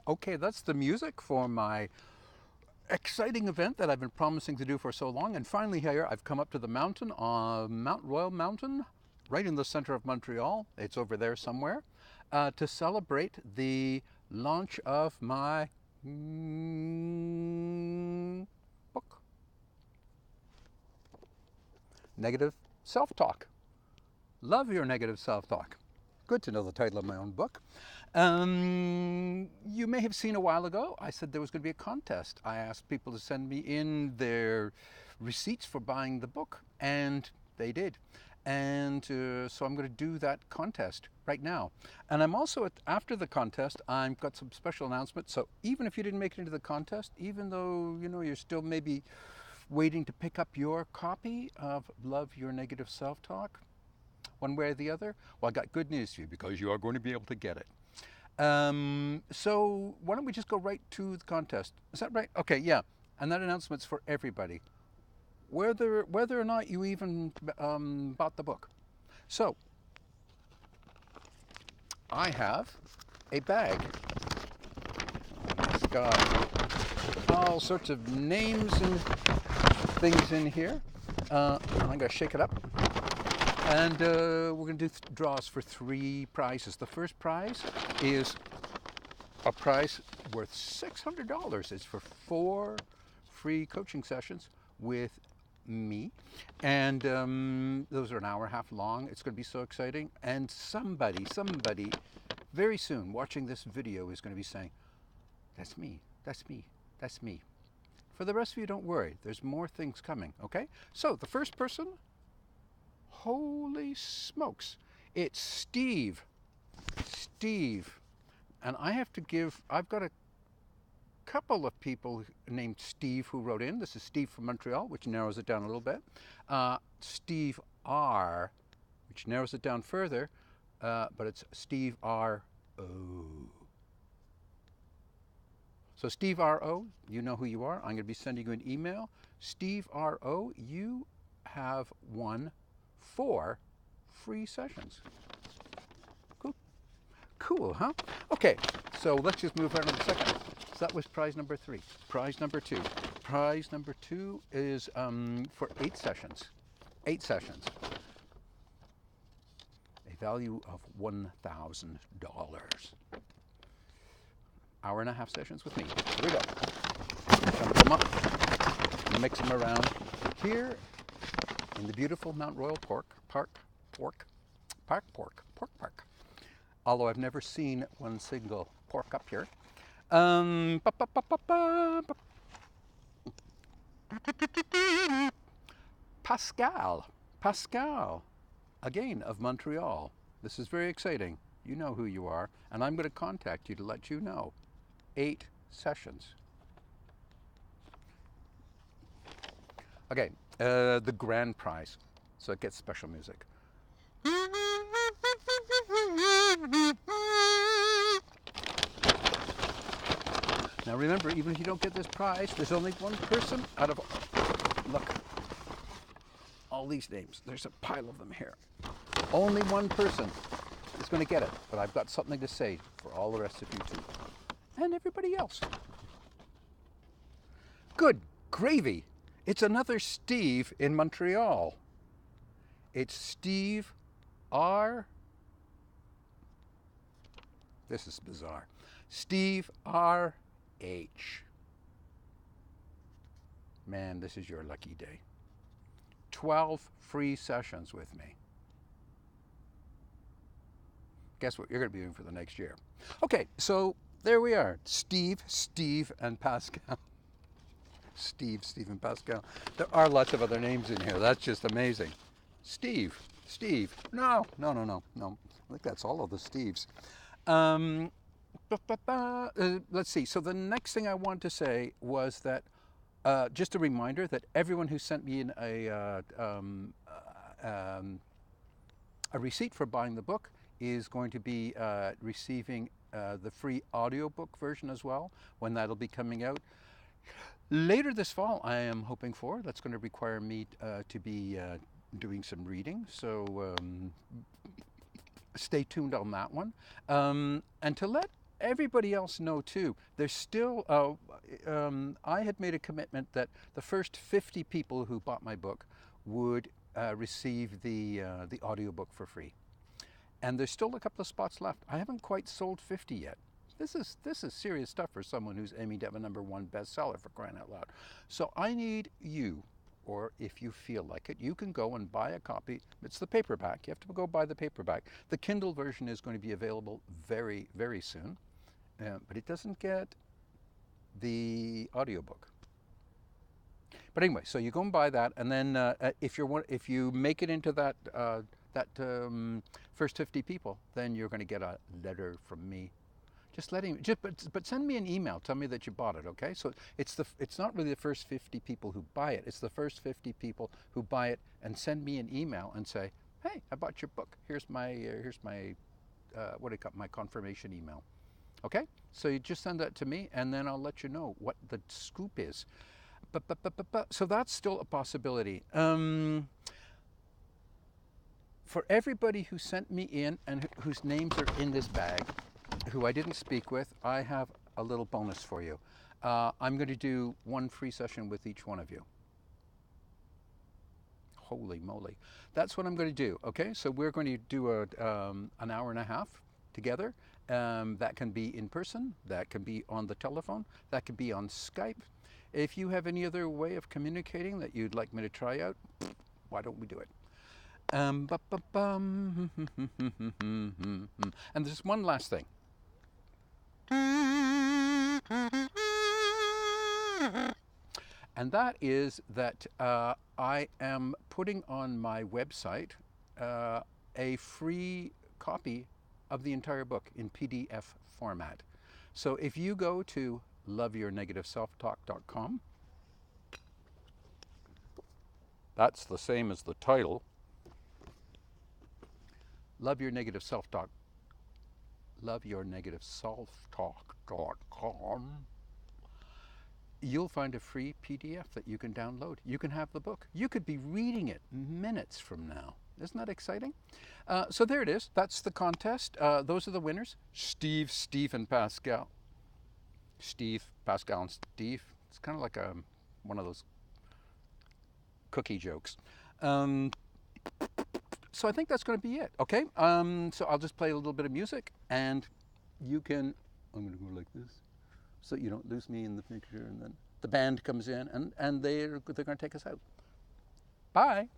Okay, that's the music for my exciting event that I've been promising to do for so long. And finally, here I've come up to the mountain, Mount Royal Mountain, right in the center of Montreal. It's over there somewhere, to celebrate the launch of my book, Negative Self Talk. Love your negative self talk. Good to know the title of my own book. You may have seen a while ago, I said there was going to be a contest. I asked people to send me in their receipts for buying the book, and they did. And so I'm going to do that contest right now. And I'm also, after the contest, I've got some special announcements. So even if you didn't make it into the contest, even though, you're still maybe waiting to pick up your copy of Love Your Negative Self Talk, one way or the other, well, I got good news for you because you are going to be able to get it. So why don't we just go right to the contest? Is that right? Okay, yeah. And that announcement's for everybody, whether or not you even bought the book. So I have a bag. It's got all sorts of names and things in here. I'm going to shake it up. And we're going to do draws for 3 prizes. The first prize is a prize worth $600. It's for 4 free coaching sessions with me. And those are an hour and a half long. It's going to be so exciting. And somebody, very soon watching this video is going to be saying, that's me, that's me, that's me. For the rest of you, don't worry. There's more things coming, okay? So the first person, holy smokes, it's Steve. Steve. And I've got a couple of people named Steve who wrote in. This is Steve from Montreal, which narrows it down a little bit. Steve R, which narrows it down further, but it's Steve R O. So Steve R O, you know who you are. I'm going to be sending you an email. Steve R O, you have won 4 free sessions. Cool. Cool, huh? Okay, so let's just move on to the second. So that was prize number 3. Prize number 2. Prize number 2 is for 8 sessions. 8 sessions. A value of $1,000. Hour and a half sessions with me. Here we go. Jump them up, mix them around. Here in the beautiful Mount Royal Park. Although I've never seen one single pork up here. Pascal, again of Montreal. This is very exciting. You know who you are, and I'm going to contact you to let you know. 8 sessions. Okay, the grand prize. So it gets special music. Now remember, even if you don't get this prize, there's only one person out of, look, all these names. There's a pile of them here. Only one person is going to get it, but I've got something to say for all the rest of you too. And everybody else. Good gravy. It's another Steve in Montreal. It's Steve R. This is bizarre. Steve R. H. Man, this is your lucky day. 12 free sessions with me. Guess what you're going to be doing for the next year. Okay, so there we are. Steve, and Pascal. Steve, and Pascal. There are lots of other names in here. That's just amazing. Steve. No. I think that's all of the Steves. Let's see. So the next thing I want to say was that just a reminder that everyone who sent me in a receipt for buying the book is going to be receiving the free audiobook version as well, when that'll be coming out. Later this fall, I am hoping for. That's going to require me to be doing some reading. So stay tuned on that one. And to let everybody else know too, there's still, I had made a commitment that the first 50 people who bought my book would receive the audiobook for free. And there's still a couple of spots left. I haven't quite sold 50 yet. This is serious stuff for someone who's Emmy Devon #1 bestseller, for crying out loud. So I need you, or if you feel like it, you can go and buy a copy. It's the paperback. You have to go buy the paperback. The Kindle version is going to be available very, very soon, but it doesn't get the audiobook. But anyway, so you go and buy that, and then if you make it into that first 50 people, then you're going to get a letter from me. But send me an email. Tell me that you bought it, okay? So it's not really the first 50 people who buy it. It's the first 50 people who buy it and send me an email and say, "Hey, I bought your book. Here's my my confirmation email." Okay? So you just send that to me, and then I'll let you know what the scoop is. So that's still a possibility. For everybody who sent me in and whose names are in this bag, who I didn't speak with, I have a little bonus for you. I'm going to do one free session with each one of you. Holy moly. That's what I'm going to do, okay? So we're going to do an hour and a half together. That can be in person, that can be on the telephone, that can be on Skype. If you have any other way of communicating that you'd like me to try out, why don't we do it? And there's one last thing. And that is that I am putting on my website a free copy of the entire book in PDF format. So if you go to loveyournegativeselftalk.com, that's the same as the title, loveyournegativeselftalk.com, you'll find a free PDF that you can download. You can have the book. You could be reading it minutes from now. Isn't that exciting? So there it is. That's the contest. Those are the winners. Steve, and Pascal. Steve, Pascal, and Steve. It's kind of like one of those cookie jokes. So I think that's going to be it, okay? So I'll just play a little bit of music, and you can, I'm going to go like this, so you don't lose me in the picture, and then the band comes in, and they're going to take us out. Bye.